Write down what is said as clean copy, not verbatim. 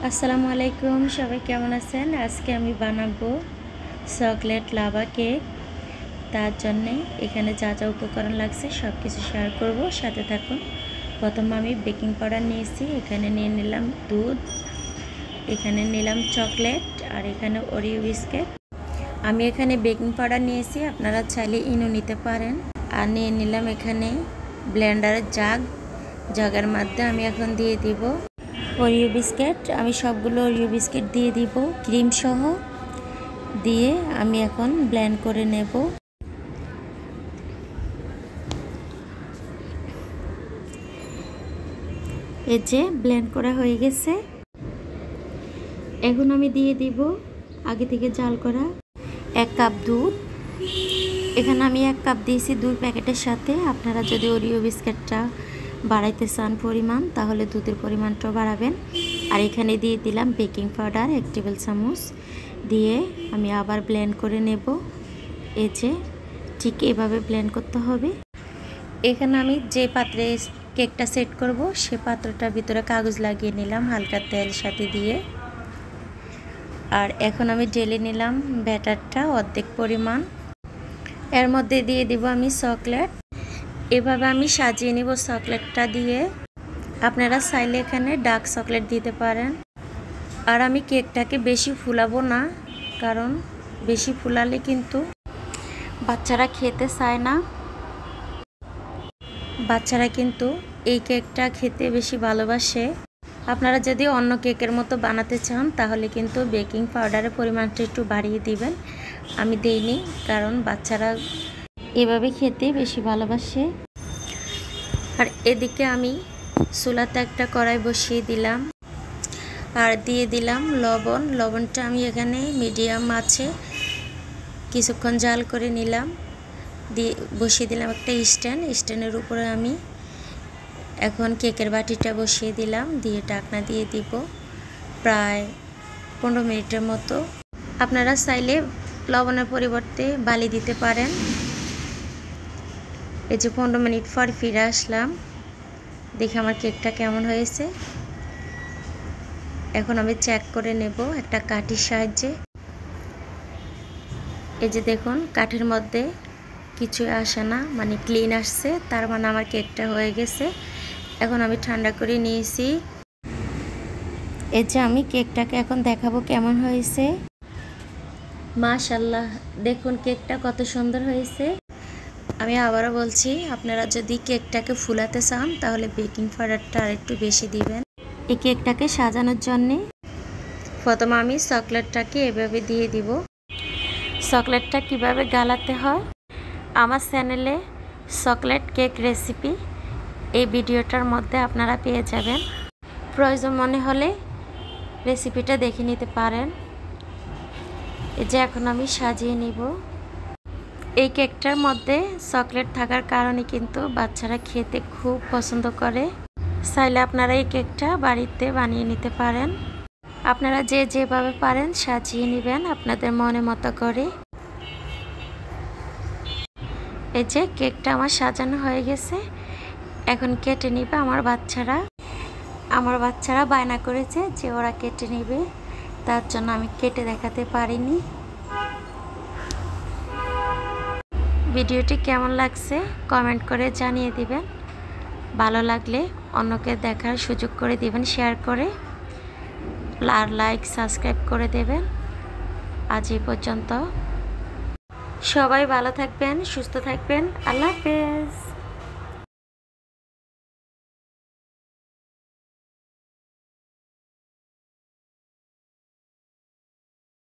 আসসালামু আলাইকুম, সবাই কেমন আছেন? আজকে আমি বানাবো চকলেট লাভা কেক। তার জন্যে এখানে যা যা উপকরণ লাগছে সব কিছু শেয়ার করব, সাথে থাকুন। প্রথমে আমি বেকিং পাউডার নিয়েছি, এখানে নিয়ে নিলাম দুধ, এখানে নিলাম চকলেট, আর এখানে ওরিও বিস্কিট। আমি এখানে বেকিং পাউডার নিয়েছি, আপনারা চাইলে ইনো নিতে পারেন। আর নিয়ে নিলাম এখানে ব্লেন্ডারের জাগের মধ্যে আমি এখন দিয়ে দিব ওরিও বিস্কিট। আমি সবগুলো ওরিও বিস্কিট দিয়ে দিব ক্রিম সহ, দিয়ে আমি এখন ব্লেন্ড করে নেব। এই যে ব্লেন্ড করা হয়ে গেছে। এখন আমি দিয়ে দিব আগে থেকে জাল করা 1 কাপ দুধ। এখানে আমি 1 কাপ দিয়েছি 2 প্যাকেটের সাথে। আপনারা যদি ওরিও বিস্কিটটা বাড়াইতে চান পরিমাণ, তাহলে দুধের পরিমাণটাও বাড়াবেন। আর এখানে দিয়ে দিলাম বেকিং পাউডার 1 টেবিল চামচ, দিয়ে আমি আবার ব্লেন্ড করে নেব। এই যে ঠিক এভাবে ব্লেন্ড করতে হবে। এখানে আমি যে পাত্রে কেকটা সেট করব সে পাত্রটার ভিতরে কাগজ লাগিয়ে নিলাম হালকা তেল সাথে দিয়ে। আর এখন আমি ঢেলে নিলাম ব্যাটারটা অর্ধেক পরিমাণ। এর মধ্যে দিয়ে দিব আমি চকলেট। এভাবে আমি সাজিয়ে নিব চকলেটটা দিয়ে। আপনারা চাইলে এখানে ডার্ক চকলেট দিতে পারেন। আর আমি কেকটাকে বেশি ফুলাবো না, কারণ বেশি ফুলালে কিন্তু বাচ্চারা খেতে চায় না। বাচ্চারা কিন্তু এই কেকটা খেতে বেশি ভালোবাসে। আপনারা যদি অন্য কেকের মতো বানাতে চান তাহলে কিন্তু বেকিং পাউডারের পরিমাণটা একটু বাড়িয়ে দিবেন। আমি দেইনি, কারণ বাচ্চারা এভাবে খেতে বেশি ভালোবাসে। আর এদিকে আমি চুলাতে একটা কড়াই বসিয়ে দিলাম, আর দিয়ে দিলাম লবণ। লবণটা আমি এখানে মিডিয়াম আছে কিছুক্ষণ জাল করে নিলাম। দিয়ে বসিয়ে দিলাম একটা স্ট্যান্ডের উপরে আমি এখন কেকের বাটিটা বসিয়ে দিলাম, দিয়ে ঢাকনা দিয়ে দিব প্রায় 15 মিনিটের মতো। আপনারা চাইলে লবণের পরিবর্তে বালি দিতে পারেন। এই যে 15 মিনিট পর ফিরে আসলাম, দেখি আমার কেকটা কেমন হয়েছে। এখন আমি চেক করে নেব একটা কাঠির সাহায্যে। এই যে দেখুন, কাঠের মধ্যে কিছু আসে না, মানে ক্লিন আসছে, তার মানে আমার কেকটা হয়ে গেছে। এখন আমি ঠান্ডা করে নিয়েছি। এই যে আমি কেকটাকে এখন দেখাবো কেমন হয়েছে। মাশাআল্লাহ, দেখুন কেকটা কত সুন্দর হয়েছে। আমি আবারও বলছি, আপনারা যদি কেকটাকে ফুলাতে চান তাহলে বেকিং পাউডারটা আরেকটু বেশি দিবেন। এই কেকটাকে সাজানোর জন্যে প্রথমে আমি চকলেটটাকে এভাবে দিয়ে দিব। চকলেটটা কিভাবে গালাতে হয় আমার চ্যানেলে চকলেট কেক রেসিপি, এই ভিডিওটার মধ্যে আপনারা পেয়ে যাবেন। প্রয়োজন মনে হলে রেসিপিটা দেখে নিতে পারেন। এই যে এখন আমি সাজিয়ে নিব। এই কেকটার মধ্যে চকলেট থাকার কারণে কিন্তু বাচ্চারা খেতে খুব পছন্দ করে। চাইলে আপনারা এই কেকটা বাড়িতে বানিয়ে নিতে পারেন। আপনারা যেভাবে পারেন সাজিয়ে নেবেন আপনাদের মনে মতো করে। এই যে কেকটা আমার সাজানো হয়ে গেছে, এখন কেটে নিবে আমার বাচ্চারা বায়না করেছে যে ওরা কেটে নেবে, তার জন্য আমি কেটে দেখাতে পারিনি। ভিডিওটি কেমন লাগছে কমেন্ট করে জানিয়ে দিবেন। ভালো লাগলে অন্যকে দেখার সুযোগ করে দিবেন শেয়ার করে, আর লাইক সাবস্ক্রাইব করে দেবেন। আজ এই পর্যন্ত, সবাই ভালো থাকবেন, সুস্থ থাকবেন। আল্লাহ হাফেজ।